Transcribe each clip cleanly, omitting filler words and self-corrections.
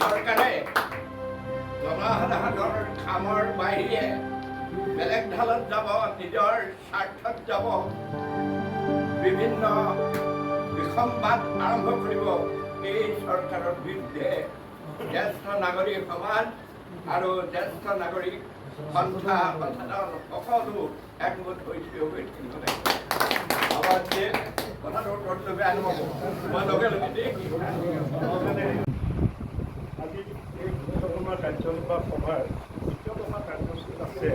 চৰকাৰে জনসাধাৰণৰ কামৰ বাহিৰে বেলেগ ঢালত যাব, নিজৰ স্বাৰ্থত যাব, বিভিন্ন বিষমবাদ আৰম্ভ কৰিব। এই চৰকাৰৰ বিৰুদ্ধে জ্যেষ্ঠ নাগৰিক সমাজ আৰু জ্যেষ্ঠ নাগৰিক সন্থা সকলো একগোট হৈ থিয় হৈ থাকিব লাগিব। আমাৰ যে কথাটো উত্তৰটো বেয়া নহ'ব, মই লগে লগে আজি এই গুৰুত্বপূৰ্ণ কাৰ্যনিৰ্বাহ সভাৰ দ্বিতীয় দফা কাৰ্যসূচীত আছে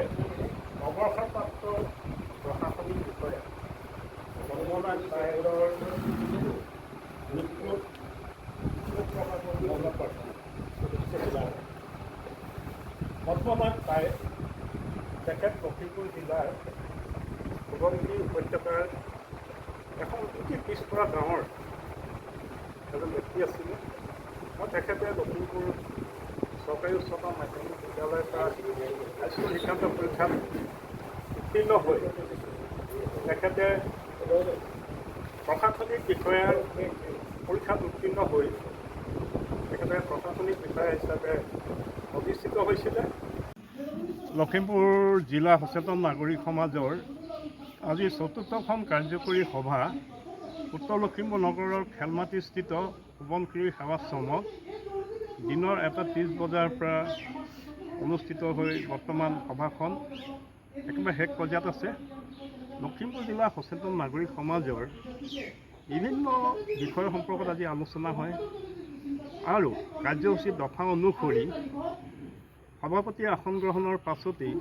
অৱসৰপ্ৰাপ্ত প্ৰশাসনিক বিষয়া পদ্মনাথ নায়াৰৰ মৃত্যুত শোক প্ৰকাশ মৌন প্ৰাৰ্থনা। পদ্মনাথ নায় তেখেত লখিমপুৰ জিলাৰ সোৱণশিৰি উপত্যকাৰ এখন অতি পিছপৰা গাঁৱৰ এজন ব্যক্তি আছিলে। মই তেখেতে লখিমপুৰ চৰকাৰী উচ্চতৰ মাধ্যমিক বিদ্যালয়ৰ পৰা হাইস্কুল শিক্ষান্ত পৰীক্ষাত উত্তীৰ্ণ হৈ তেখেতে প্ৰশাসনিক বিষয়াৰ পৰীক্ষাত উত্তীৰ্ণ হৈ তেখেতে প্ৰশাসনিক বিষয়া হিচাপে অধিষ্ঠিত হৈছিলে। লখিমপুৰ জিলা সচেতন নাগৰিক সমাজৰ আজি ৪ৰ্থখন কাৰ্যকৰী সভা উত্তৰ লখিমপুৰ নগৰৰ খেলমাটিস্থিত সোৱণশিৰি সেৱাশ্ৰমত দিনৰ ১:৩০ বজাৰ পৰা অনুষ্ঠিত হৈ বৰ্তমান সভাখন একেবাৰে শেষ পৰ্যায়ত আছে। লখিমপুৰ জিলা সচেতন নাগৰিক সমাজৰ বিভিন্ন বিষয় সম্পৰ্কত আজি আলোচনা হয় আৰু কাৰ্যসূচী দফা অনুসৰি সভাপতিয়ে আসন গ্ৰহণৰ পাছতেই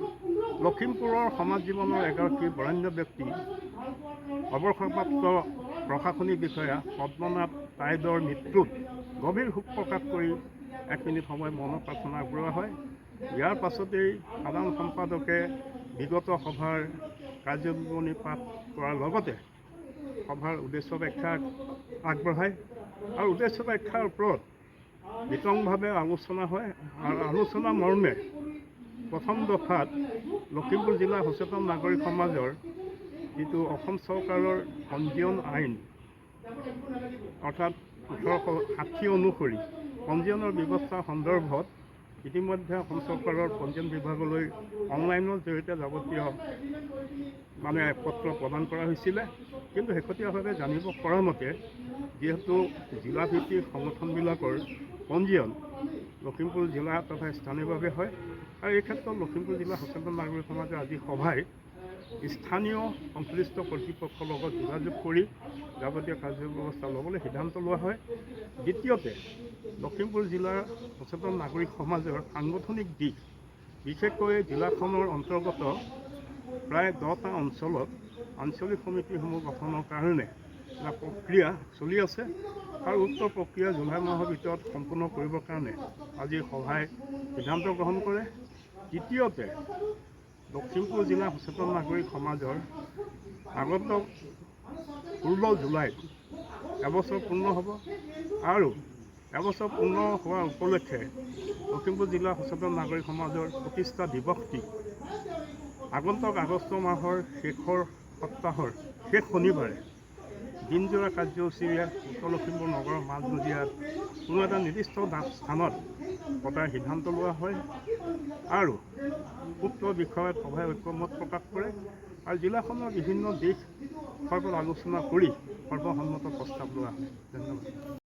লখিমপুৰৰ সমাজ জীৱনৰ এগৰাকী বৰেণ্য ব্যক্তি অৱসৰপ্ৰাপ্ত প্ৰশাসনিক বিষয়া পদ্মনাথ নায়ৰৰ মৃত্যুত গভীৰ শোক প্ৰকাশ কৰি ১ মিনিট সময় মৌন প্ৰাৰ্থনা আগবঢ়োৱা হয়। ইয়াৰ পাছতেই সাধাৰণ সম্পাদকে বিগত সভাৰ কাৰ্যবিৱৰণী পাঠ কৰাৰ লগতে সভাৰ উদ্দেশ্য ব্যাখ্যা আগবঢ়ায় আৰু উদ্দেশ্য ব্যাখ্যাৰ ওপৰত বিতংভাৱে আলোচনা হয় আৰু আলোচনা মৰ্মে প্ৰথম দফাত লখিমপুৰ জিলা সচেতন নাগৰিক সমাজৰ যিটো অসম চৰকাৰৰ পঞ্জীয়ন আইন অৰ্থাৎ ১৮৬০ অনুসৰি পঞ্জীয়নৰ ব্যৱস্থা সন্দৰ্ভত ইতিমধ্যে অসম চৰকাৰৰ পঞ্জীয়ন বিভাগলৈ অনলাইনৰ জৰিয়তে যাৱতীয় পত্ৰ প্ৰদান কৰা হৈছিলে। কিন্তু শেহতীয়াভাৱে জানিব পৰা মতে যিহেতু জিলাভিত্তিক সংগঠনবিলাকৰ পঞ্জীয়ন লখিমপুৰ জিলা তথা স্থানীয়ভাৱে হয় আৰু এই ক্ষেত্ৰত লখিমপুৰ জিলা সচেতন নাগৰিক সমাজৰ আজি সভাই স্থানীয় সংশ্লিষ্ট কৰ্তৃপক্ষৰ লগত যোগাযোগ কৰি যাৱতীয় কাৰ্যব্যৱস্থা ল'বলৈ সিদ্ধান্ত লোৱা হয়। দ্বিতীয়তে লখিমপুৰ জিলাৰ সচেতন নাগৰিক সমাজৰ সাংগঠনিক দিশ, বিশেষকৈ জিলাখনৰ অন্তৰ্গত প্ৰায় 10টা অঞ্চলত আঞ্চলিক সমিতিসমূহ গঠনৰ কাৰণে এটা প্ৰক্ৰিয়া চলি আছে আৰু উক্ত প্ৰক্ৰিয়া জুলাই মাহৰ ভিতৰত সম্পূৰ্ণ কৰিবৰ কাৰণে আজি সভাই সিদ্ধান্ত গ্ৰহণ কৰে। তৃতীয়তে লখিমপুৰ জিলা সচেতন নাগৰিক সমাজৰ আগত 16 জুলাইত এবছৰ পূৰ্ণ হ'ব আৰু এবছৰ পূৰ্ণ হোৱাৰ উপলক্ষে লখিমপুৰ জিলা সচেতন নাগৰিক সমাজৰ প্ৰতিষ্ঠা দিৱসটি আগন্তুক আগষ্ট মাহৰ শেষৰ সপ্তাহৰ শেষ শনিবাৰে দিনজোৰা কাৰ্যসূচীৰে উত্তৰ লখিমপুৰ নগৰৰ মাজমজিয়াত কোনো এটা নিৰ্দিষ্ট স্থানত পতাৰ সিদ্ধান্ত লোৱা হয় আৰু উক্ত বিষয়ত সভাই ঐক্যমত প্ৰকাশ কৰে আৰু জিলাখনৰ বিভিন্ন দিশ সৰ্বত আলোচনা কৰি সৰ্বসন্মত প্ৰস্তাৱ লোৱা হয়। ধন্যবাদ।